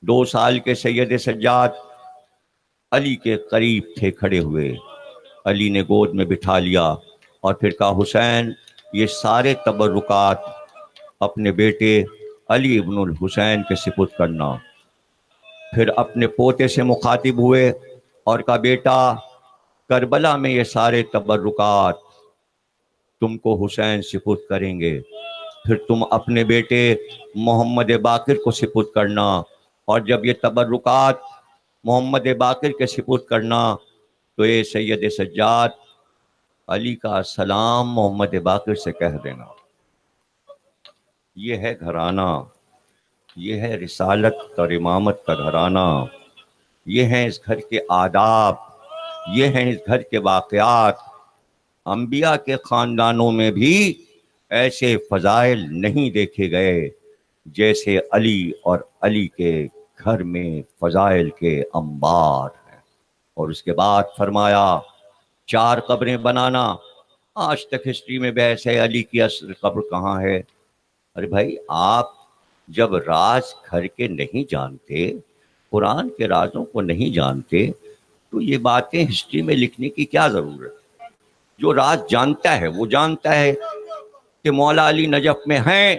2 سال کے سید سجاد علی کے قریب تھے کھڑے ہوئے. علی نے گود میں بٹھا لیا اور پھر کہا حسین یہ سارے تبرکات اپنے بیٹے علی ابن الحسین کے سپرد کرنا. پھر اپنے پوتے سے مخاطب ہوئے اور کہا بیٹا کربلا میں یہ سارے تبرکات تم کو حسین سپرد کریں گے. پھر تم اپنے بیٹے محمد باقر کو سپرد کرنا، اور جب یہ تبرکات محمد باقر کے سپرد کرنا تو اے سید سجاد علی کا سلام محمد باقر سے کہہ دینا. یہ ہے گھرانہ، یہ ہے رسالت اور امامت کا گھرانہ، یہ ہیں اس گھر کے آداب، یہ ہیں اس گھر کے واقعات. انبیاء کے خاندانوں میں بھی ایسے فضائل نہیں دیکھے گئے جیسے علی اور علی کے گھر میں فضائل کے انبار ہیں. اور اس کے بعد فرمایا 4 قبریں بنانا. آج تک ہسٹری میں بحث ہے علی کی اصل قبر کہاں ہے. ارے بھائی آپ جب راز گھر کے نہیں جانتے، قرآن کے رازوں کو نہیں جانتے، تو یہ باتیں ہسٹری میں لکھنے کی کیا ضرورت؟ جو راز جانتا ہے وہ جانتا ہے کہ مولا علی نجف میں ہیں،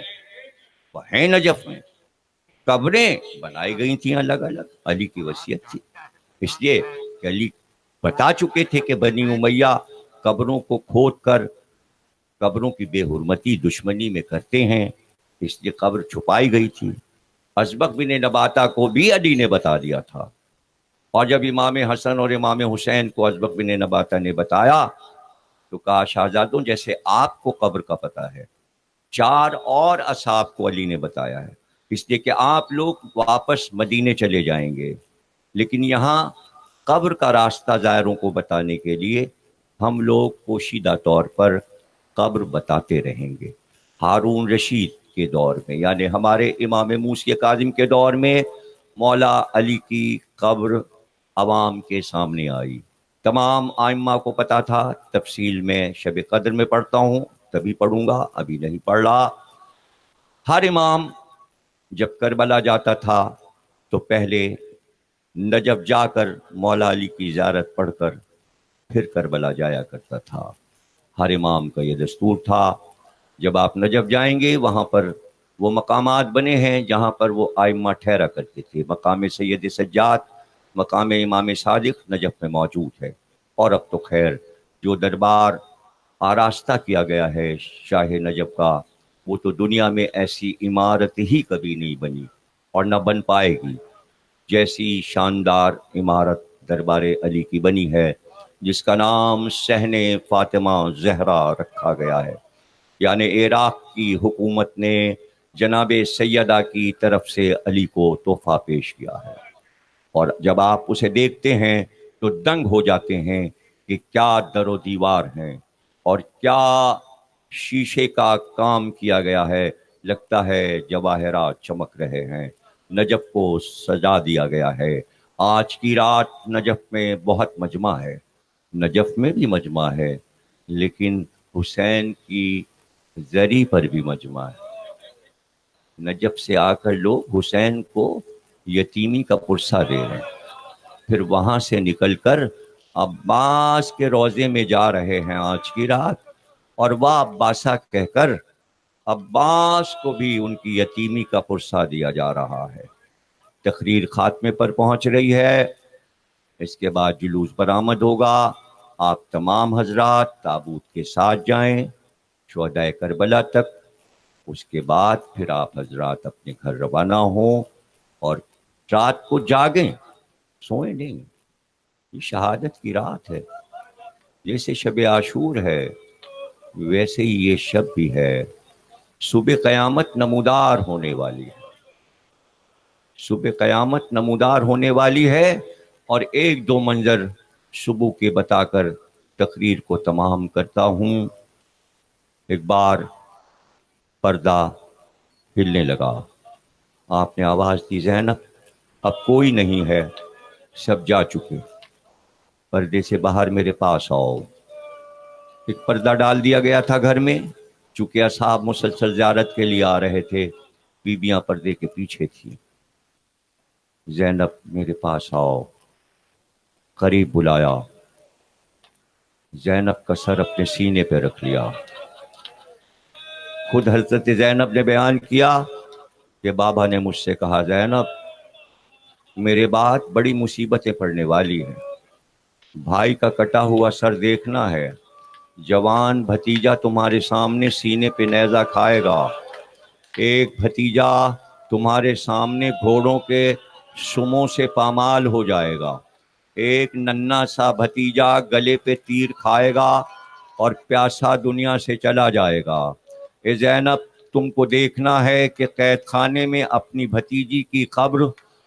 وہ ہیں نجف میں. قبریں بنائی گئی تھیں الگ الگ، علی کی وصیت تھی، اس لیے کہ علی بتا چکے تھے کہ بنی امیہ قبروں کو کھود کر قبروں کی بے حرمتی دشمنی میں کرتے ہیں، اس لیے قبر چھپائی گئی تھی. ازبق بن نباتہ کو بھی علی نے بتا دیا تھا، اور جب امام حسن اور امام حسین کو ازبق بن نباتہ نے بتایا تو کہا شہزادوں جیسے آپ کو قبر کا پتہ ہے، 4 اور اصحاب کو علی نے بتایا ہے، اس لیے کہ آپ لوگ واپس مدینے چلے جائیں گے، لیکن یہاں قبر کا راستہ زائروں کو بتانے کے لیے ہم لوگ پوشیدہ طور پر قبر بتاتے رہیں گے. ہارون رشید کے دور میں، یعنی ہمارے امام موسی کاظم کے دور میں، مولا علی کی قبر عوام کے سامنے آئی. تمام ائمہ کو پتا تھا، تفصیل میں شب قدر میں پڑھتا ہوں، تبھی پڑھوں گا، ابھی نہیں پڑھ رہا. ہر امام جب کربلا جاتا تھا تو پہلے نجف جا کر مولا علی کی زیارت پڑھ کر پھر کربلا جایا کرتا تھا. ہر امام کا یہ دستور تھا. جب آپ نجف جائیں گے وہاں پر وہ مقامات بنے ہیں جہاں پر وہ ائمہ ٹھہرا کرتے تھے. مقام سید سجاد، مقام امام صادق نجف میں موجود ہے. اور اب تو خیر جو دربار آراستہ کیا گیا ہے شاہ نجف کا، وہ تو دنیا میں ایسی عمارت ہی کبھی نہیں بنی اور نہ بن پائے گی جیسی شاندار عمارت دربار علی کی بنی ہے، جس کا نام صحن فاطمہ زہرا رکھا گیا ہے. یعنی عراق کی حکومت نے جناب سیدہ کی طرف سے علی کو تحفہ پیش کیا ہے، اور جب آپ اسے دیکھتے ہیں تو دنگ ہو جاتے ہیں کہ کیا در و دیوار ہیں اور کیا شیشے کا کام کیا گیا ہے. لگتا ہے جواہرات چمک رہے ہیں. نجف کو سجا دیا گیا ہے. آج کی رات نجف میں بہت مجمع ہے، نجف میں بھی مجمع ہے، لیکن حسین کی زری پر بھی مجمع ہے. نجف سے آ کر لوگ حسین کو یتیمی کا پرسہ دے رہے ہیں، پھر وہاں سے نکل کر عباس کے روضے میں جا رہے ہیں آج کی رات، اور واہ عباسہ کہہ کر عباس کو بھی ان کی یتیمی کا پرسہ دیا جا رہا ہے. تقریر خاتمے پر پہنچ رہی ہے. اس کے بعد جلوس برآمد ہوگا. آپ تمام حضرات تابوت کے ساتھ جائیں شہدائے کربلا تک. اس کے بعد پھر آپ حضرات اپنے گھر روانہ ہوں اور رات کو جاگیں، سوئیں نہیں. یہ شہادت کی رات ہے. جیسے شب عاشور ہے ویسے ہی یہ شب بھی ہے. صبح قیامت نمودار ہونے والی ہے، صبح قیامت نمودار ہونے والی ہے. اور 1-2 منظر صبح کے بتا کر تقریر کو تمام کرتا ہوں. ایک بار پردہ ہلنے لگا. آپ نے آواز دی زینب اب کوئی نہیں ہے، سب جا چکے، پردے سے باہر میرے پاس آؤ. ایک پردہ ڈال دیا گیا تھا گھر میں، چونکہ اصحاب مسلسل زیارت کے لیے آ رہے تھے، بیویاں پردے کے پیچھے تھیں. زینب میرے پاس آؤ، قریب بلایا، زینب کا سر اپنے سینے پہ رکھ لیا۔ خود حضرت زینب نے بیان کیا کہ بابا نے مجھ سے کہا زینب میرے بعد بڑی مصیبتیں پڑنے والی ہیں، بھائی کا کٹا ہوا سر دیکھنا ہے، جوان بھتیجا تمہارے سامنے سینے پہ نیزہ کھائے گا، ایک بھتیجا تمہارے سامنے گھوڑوں کے سموں سے پامال ہو جائے گا، ایک ننھا سا بھتیجا گلے پہ تیر کھائے گا اور پیاسا دنیا سے چلا جائے گا۔ اے زینب تم کو دیکھنا ہے کہ قید خانے میں اپنی بھتیجی کی قبر،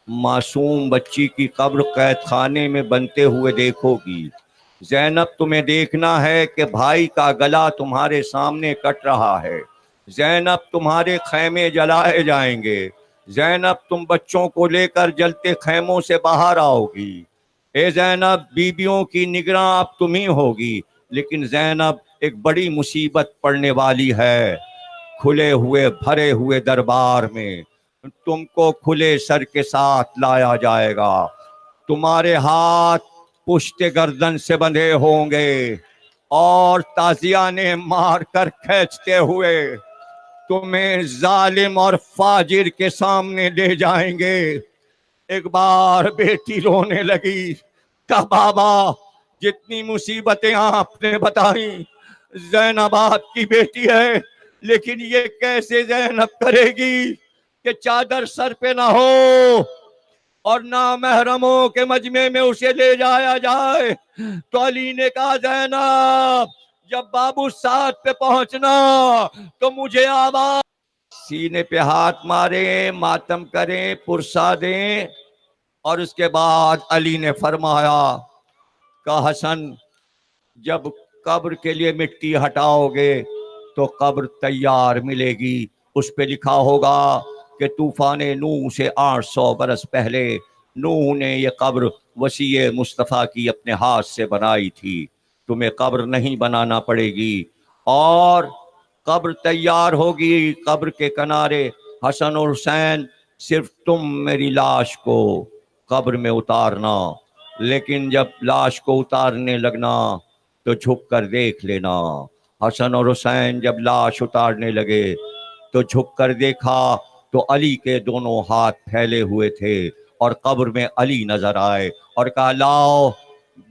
معصوم بچی کی قبر قید خانے میں بنتے ہوئے دیکھو گی۔ زینب تمہیں دیکھنا ہے کہ بھائی کا گلا تمہارے سامنے کٹ رہا ہے، زینب تمہارے خیمے جلائے جائیں گے، زینب تم بچوں کو لے کر جلتے خیموں سے باہر آؤ گی۔ اے زینب بیبیوں کی نگراں اب تمہیں ہوگی، لیکن زینب ایک بڑی مصیبت پڑنے والی ہے، کھلے ہوئے بھرے ہوئے دربار میں تم کو کھلے سر کے ساتھ لایا جائے گا، تمہارے ہاتھ پشت گردن سے بندھے ہوں گے اور تازیانے مار کر کھینچتے ہوئے تمہیں ظالم اور فاجر کے سامنے لے جائیں گے۔ ایک بار بیٹی رونے لگی، کہا بابا جتنی مصیبتیں آپ نے بتائیں زینب آپ کی بیٹی ہے، لیکن یہ کیسے زینب کرے گی کہ چادر سر پہ نہ ہو اور نامحرموں کے مجمع میں اسے لے جایا جائے؟ تو علی نے کہا زینب جب بابو ساتھ پہ پہنچنا تو مجھے آواز، سینے پہ ہاتھ ماریں، ماتم کریں، پرسا دیں، اور اس کے بعد علی نے فرمایا کہ حسن جب قبر کے لیے مٹی ہٹاؤ گے تو قبر تیار ملے گی، اس پہ لکھا ہوگا کہ طوفان نوح سے 800 برس پہلے نوح نے یہ قبر وسیع مصطفیٰ کی اپنے ہاتھ سے بنائی تھی، تمہیں قبر نہیں بنانا پڑے گی، اور قبر تیار ہوگی، قبر کے کنارے حسن اور حسین، صرف تم میری لاش کو قبر میں اتارنا، لیکن جب لاش کو اتارنے لگنا تو جھک کر دیکھ لینا۔ حسن اور حسین جب لاش اتارنے لگے تو جھک کر دیکھا تو علی کے دونوں ہاتھ پھیلے ہوئے تھے اور قبر میں علی نظر آئے اور کہا لاؤ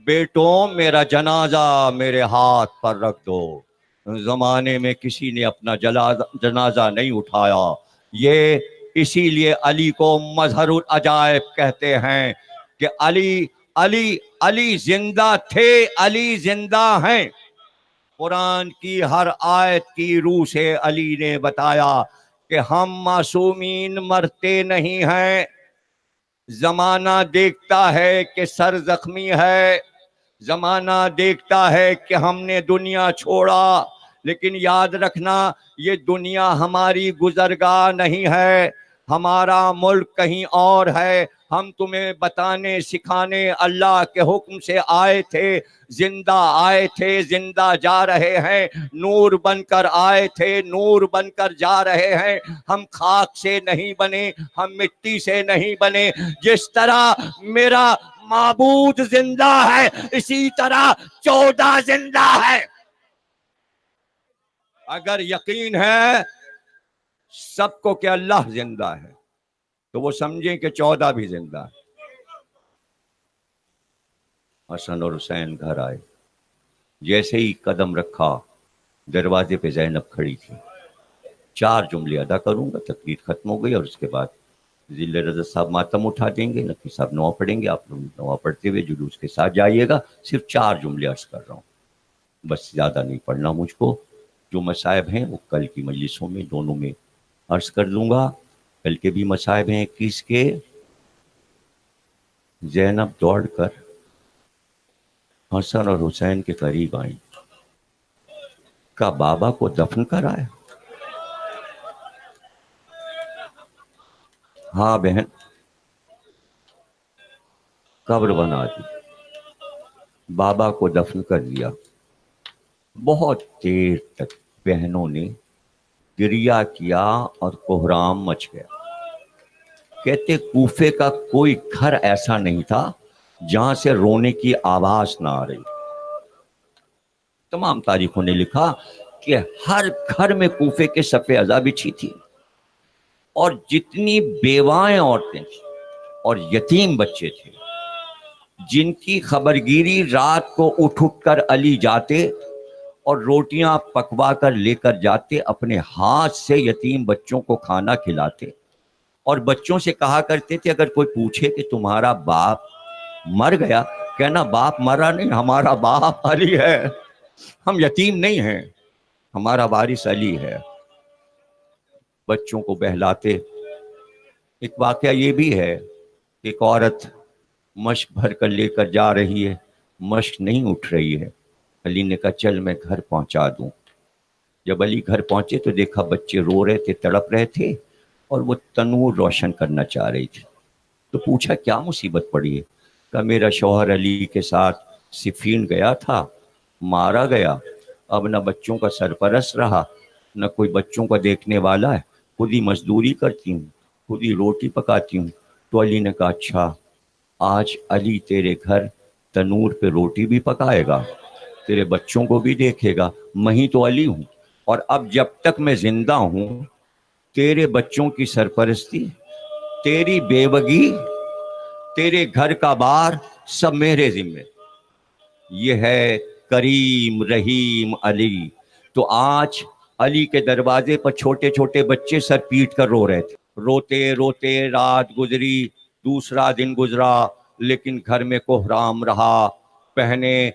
بیٹوں میرا جنازہ میرے ہاتھ پر رکھ دو۔ زمانے میں کسی نے اپنا جنازہ نہیں اٹھایا، یہ اسی لیے علی کو مظہر العجائب کہتے ہیں کہ علی علی علی زندہ تھے، علی زندہ ہیں۔ قرآن کی ہر آیت کی روح سے علی نے بتایا کہ ہم معصومین مرتے نہیں ہیں، زمانہ دیکھتا ہے کہ سر زخمی ہے، زمانہ دیکھتا ہے کہ ہم نے دنیا چھوڑا، لیکن یاد رکھنا یہ دنیا ہماری گزرگاہ نہیں ہے، ہمارا ملک کہیں اور ہے، ہم تمہیں بتانے سکھانے اللہ کے حکم سے آئے تھے، زندہ آئے تھے، زندہ جا رہے ہیں، نور بن کر آئے تھے، نور بن کر جا رہے ہیں، ہم خاک سے نہیں بنے، ہم مٹی سے نہیں بنے، جس طرح میرا معبود زندہ ہے اسی طرح 14 زندہ ہے۔ اگر یقین ہے سب کو کہ اللہ زندہ ہے تو وہ سمجھیں کہ 14 بھی زندہ ہے۔ حسن اور حسین گھر آئے، جیسے ہی قدم رکھا دروازے پہ زینب کھڑی تھی، 4 جملے ادا کروں گا، تقریر ختم ہو گئی، اور اس کے بعد ذل رضا صاحب ماتم اٹھا دیں گے، نقی صاحب نوا پڑھیں گے، آپ لوگ نوا پڑھتے ہوئے جلوس کے ساتھ جائیے گا، صرف 4 جملے عرض کر رہا ہوں، بس زیادہ نہیں پڑھنا مجھ کو، جو مصائب ہیں وہ کل کی مجلسوں میں دونوں میں عرض کر دوں گا۔ کل کے بھی مصائب ہیں 21 کے۔ زینب دوڑ کر حسن اور حسین کے قریب آئیں، کا بابا کو دفن کرائے؟ ہاں بہن، قبر بنا دی، بابا کو دفن کر دیا۔ بہت دیر تک بہنوں نے گریہ کیا اور کوہرام مچ گیا کہتے کوفے کا کوئی گھر ایسا نہیں تھا جہاں سے رونے کی آواز نہ آ رہی. تمام تاریخوں نے لکھا کہ ہر گھر میں کوفے کے صف ازا بچھی تھی، اور جتنی بیوائیں عورتیں تھیں اور یتیم بچے تھے جن کی خبرگیری رات کو اٹھ کر علی جاتے اور روٹیاں پکوا کر لے کر جاتے، اپنے ہاتھ سے یتیم بچوں کو کھانا کھلاتے، اور بچوں سے کہا کرتے تھے اگر کوئی پوچھے کہ تمہارا باپ مر گیا، کہنا باپ مرا نہیں، ہمارا باپ علی ہے، ہم یتیم نہیں ہیں، ہمارا وارث علی ہے. بچوں کو بہلاتے. ایک واقعہ یہ بھی ہے کہ ایک عورت مشک بھر کر لے کر جا رہی ہے، مشک نہیں اٹھ رہی ہے. علی نے کہا چل میں گھر پہنچا دوں. جب علی گھر پہنچے تو دیکھا بچے رو رہے تھے، تڑپ رہے تھے، اور وہ تنور روشن کرنا چاہ رہی تھی. تو پوچھا کیا مصیبت پڑی ہے؟ کہا میرا شوہر علی کے ساتھ صفین گیا تھا، مارا گیا، اب نہ بچوں کا سرپرست رہا، نہ کوئی بچوں کا دیکھنے والا ہے، خود ہی مزدوری کرتی ہوں، خود ہی روٹی پکاتی ہوں. تو علی نے کہا اچھا، آج علی تیرے گھر تنور پہ روٹی بھی پکائے گا، تیرے بچوں کو بھی دیکھے گا، میں ہی تو علی ہوں، اور اب جب تک میں زندہ ہوں تیرے بچوں کی سرپرستی، تیری بیوگی، تیرے گھر کا بار سب میرے ذمے. یہ ہے کریم رحیم علی. تو آج علی کے دروازے پر چھوٹے چھوٹے بچے سر پیٹ کر رو رہے تھے. روتے روتے رات گزری، دوسرا دن گزرا، لیکن گھر میں کوحرام رہا. بہنیں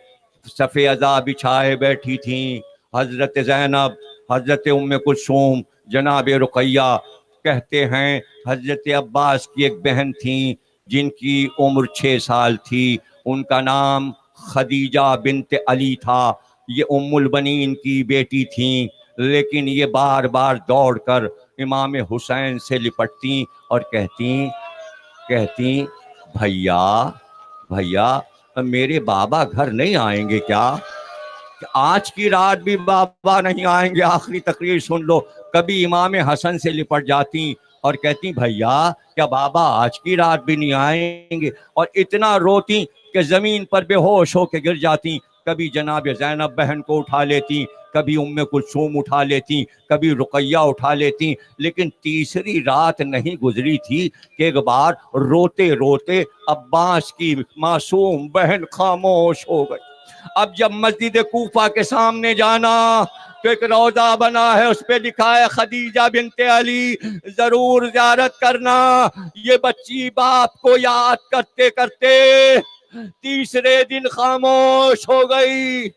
صف ازا بچھائے بیٹھی تھیں، حضرت زینب، حضرت ام کلثوم، جناب رقیہ. کہتے ہیں حضرت عباس کی ایک بہن تھیں جن کی عمر 6 سال تھی، ان کا نام خدیجہ بنت علی تھا. یہ ام البنین کی بیٹی تھیں، لیکن یہ بار بار دوڑ کر امام حسین سے لپٹتی اور کہتی بھیا بھیا میرے بابا گھر نہیں آئیں گے کیا؟ آج کی رات بھی بابا نہیں آئیں گے، آخری تقریر سن لو. کبھی امام حسن سے لپٹ جاتی اور کہتی بھیا کیا بابا آج کی رات بھی نہیں آئیں گے، اور اتنا روتی کہ زمین پر بے ہوش ہو کے گر جاتی. کبھی جناب زینب بہن کو اٹھا لیتی، کبھی ام کلثوم اٹھا لیتی، کبھی رقیہ اٹھا لیتی. لیکن تیسری رات نہیں گزری تھی کہ ایک بار روتے روتے عباس کی معصوم بہن خاموش ہو گئی. اب جب مسجد کوفہ کے سامنے جانا تو ایک روضہ بنا ہے، اس پہ لکھا ہے خدیجہ بنت علی، ضرور زیارت کرنا. یہ بچی باپ کو یاد کرتے کرتے تیسرے دن خاموش ہو گئی.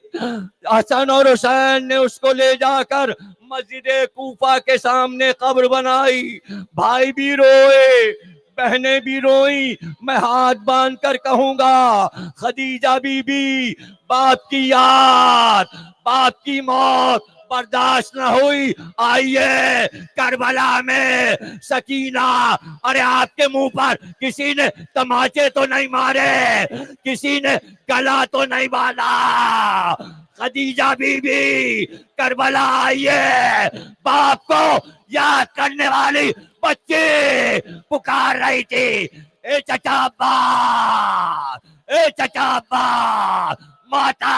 حسن اور حسین نے اس کو لے جا کر مسجد کوفہ کے سامنے قبر بنائی. بھائی بھی روئے، بہنیں بھی روئیں. میں ہاتھ باندھ کر کہوں گا خدیجہ بی بی باپ کی یاد، باپ کی موت برداشت نہ ہوئی، آئیے کربلا میں سکینہ. ارے آپ کے منہ پر کسی نے تماچے تو نہیں مارے، کسی نے گلا تو نہیں باندھا. خدیجہ بی بی کربلا آئیے، باپ کو یاد کرنے والی بچی پکار رہی تھی اے چچا عباس، اے چچا عباس، ماتا